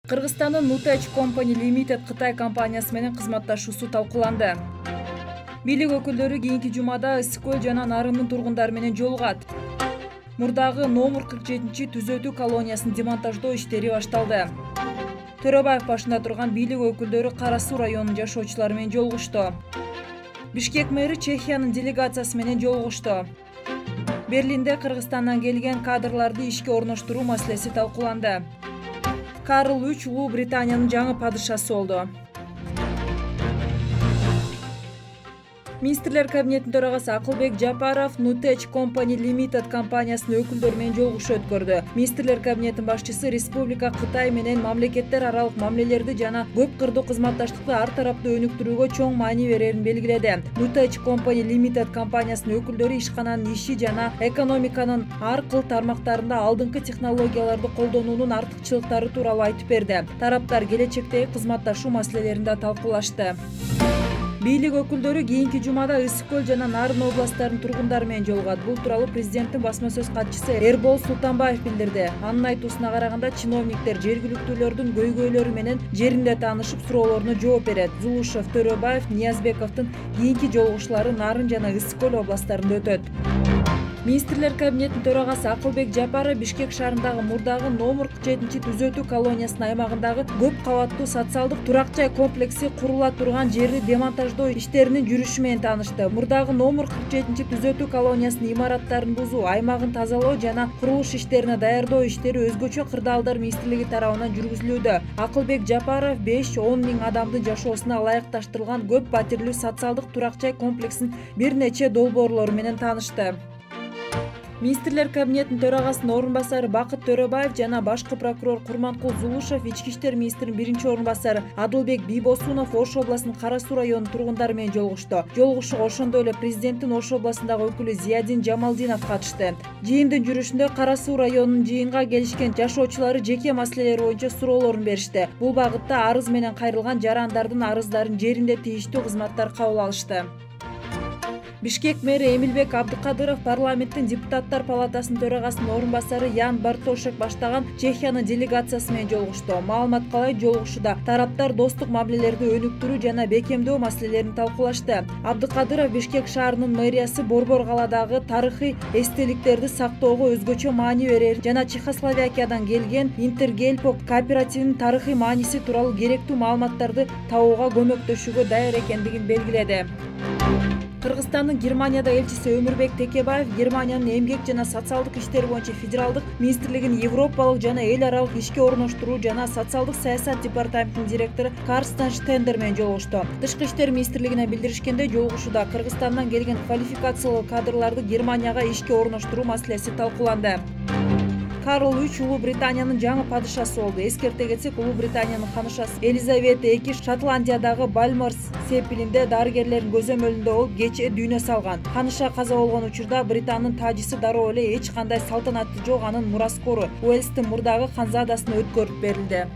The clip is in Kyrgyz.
Кыргызстандын Nutech Company Limited Кытай компаниясы менен кызматташуусу талкууланды. Бийлик өкүлдөрү кийинки жумада Ысык-Көл жана Нарындын тургундары менен жолугат. Мурдагы номер 47 түзөтүү колониясын демонтаждоо иштери башталды. Төрөбаев башында турган бийлик өкүлдөрү Кара Суу районунун жашоочулары менен жолугушту. Бишкек мэри Чехиянын делегациясы менен жолугушту. Берлинде Кыргызстандан келген кадрларды ишке орноштуруу маселеси талкууланды. Карл III Улуу Британиянын жаңы падышасы болду. Министрлер кабинетинин төрагасы Акылбек Жапаров Nutech Company Limited компаниясынын өкүлдөрү менен жолугушуу өткөрдү. Министрлер кабинетинин башчысы Республика Кытай менен мамлекеттер аралык мамилелерди жана көп кырдуу кызматташтыкты ар тараптуу өнүктүрүүгө чоң маани берерин белгиледи. Nutech Company Limited компаниясынын өкүлдөрү ишкананын иши жана экономиканын ар кыл тармактарында алдыңкы технологияларды колдонуунун артыкчылыктары тууралуу айтып берди. Тараптар келечектеги кызматташуу маселелерин да талкуулашты. Бийлик өкүлдөрү кийинки жумада Ысык-Көл жана Нарын областтарынын тургундары менен жолугат. Бул тууралуу президенттин басма сөз катчысы Эрбол Султанбаев билдирди. Анын айтуусуна караганда, чиновниктер жергиликтүүлөрдүн көйгөйлөрү менен жеринде таанышып суроолоруна жооп берет. Зулушев, Төрөбаев, Ниязбековдун кийинки жолугушуулары Нарын жана Ысык-Көл областтарында өтөт. Министрлер кабинетинин төрагасы Акылбек Жапаров Бишкек шаарындагы мурдагы номер 47 түзөтүү колониясынын аймагындагы көп кабаттуу социалдык турак жай комплекси курула турган жерди демонтаждоо иштеринин жүрүшү менен таанышты. Мурдагы номер 47 түзөтүү колониясынын имараттарын бузуу, аймагын тазалоо жана курулуш иштерине даярдоо иштери өзгөчө кырдаалдар министрлиги тарабынан жүргүзүлүүдө. Акылбек Жапаров 5-10 миң адамдын жашоосуна ылайыкташтырылган көп батирлүү социалдык турак жай комплексинин бир нече долбоорлору менен таанышты. Министрлер кабинетинин төрагасынын орун басары Бакыт Төрөбаев жана башкы прокурор Курманкул Зулушев, ички иштер министринин биринчи орун басары Адылбек Бийбосунов Ош областынын Кара Суу районунун тургундары менен жолугушту. Жолугушууга ошондой эле президенттин Ош областындагы өкүлү Зиядин Жамалдинов катышты. Жыйындын жүрүшүндө Кара Суу районунун жыйынга келишкен жашоочулары жеке маселелер боюнча суроолорун беришти. Бул багытта арыз менен кайрылган жарандардын арыздарын жеринде тийиштүү кызматтар кабыл алышты. Бишкек мэри Эмилбек Абдыкадыров парламенттин депутаттар палатасынын төрагасынын орун басары Ян Бартошек баштаган Чехиянын делегациясы менен жолугушту. Маалыматка ылайык, жолугушууда тараптар достук мамилелерди өнүктүрүү жана бекемдөө маселелерин талкуулашты. Абдыкадыров Бишкек шаарынын мэриясы Борбор калаадагы тарыхый эстеликтерди сактоого өзгөчө маани берерин жана Чехословакиядан келген Интергельпо кооперативинин тарыхый мааниси тууралуу керектүү маалыматтарды табууга көмөктөшүүгө даяр экендигин белгиледи. Кыргызстандын Германияда элчиси Өмүрбек Текебаев Германиянын эмгек жана социалдык иштер боюнча федералдык министрлигинин европалык жана эл аралык ишке орноштуруу жана социалдык саясат департаментинин директору Карстен Штендер менен жолугушту. Тышкы иштер министрлигине билдиришкенде, жолугушууда Кыргызстандан келген квалификациялуу кадрларды Германияга ишке орноштуруу маселеси талкууланды. Карл III Улуу Британиянын жаңы падышасы болду. Эскерте кетсек, Улуу Британиянын ханышасы Елизавета II Шотландиядагы Бальмор сепилинде дарыгерлердин көзөмөлүндө болуп кечээ дүйнө салган. Ханыша каза болгон учурда Британдын тажысы дароо эле эч кандай салтанаты жок анын мураскору Уэльстин мурдагы ханзадасына өткөрүп берилди.